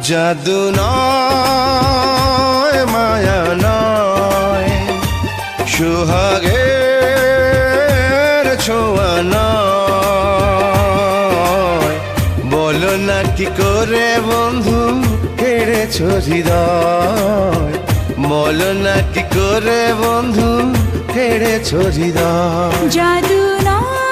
জাদু নয় মায়া নয়, সোহাগের ছোঁয়া নয়। বলো না কি করে বন্ধু কেড়েছ হৃদয়, বলো না কি করে বন্ধু কেড়েছ হৃদয়। জাদু নয়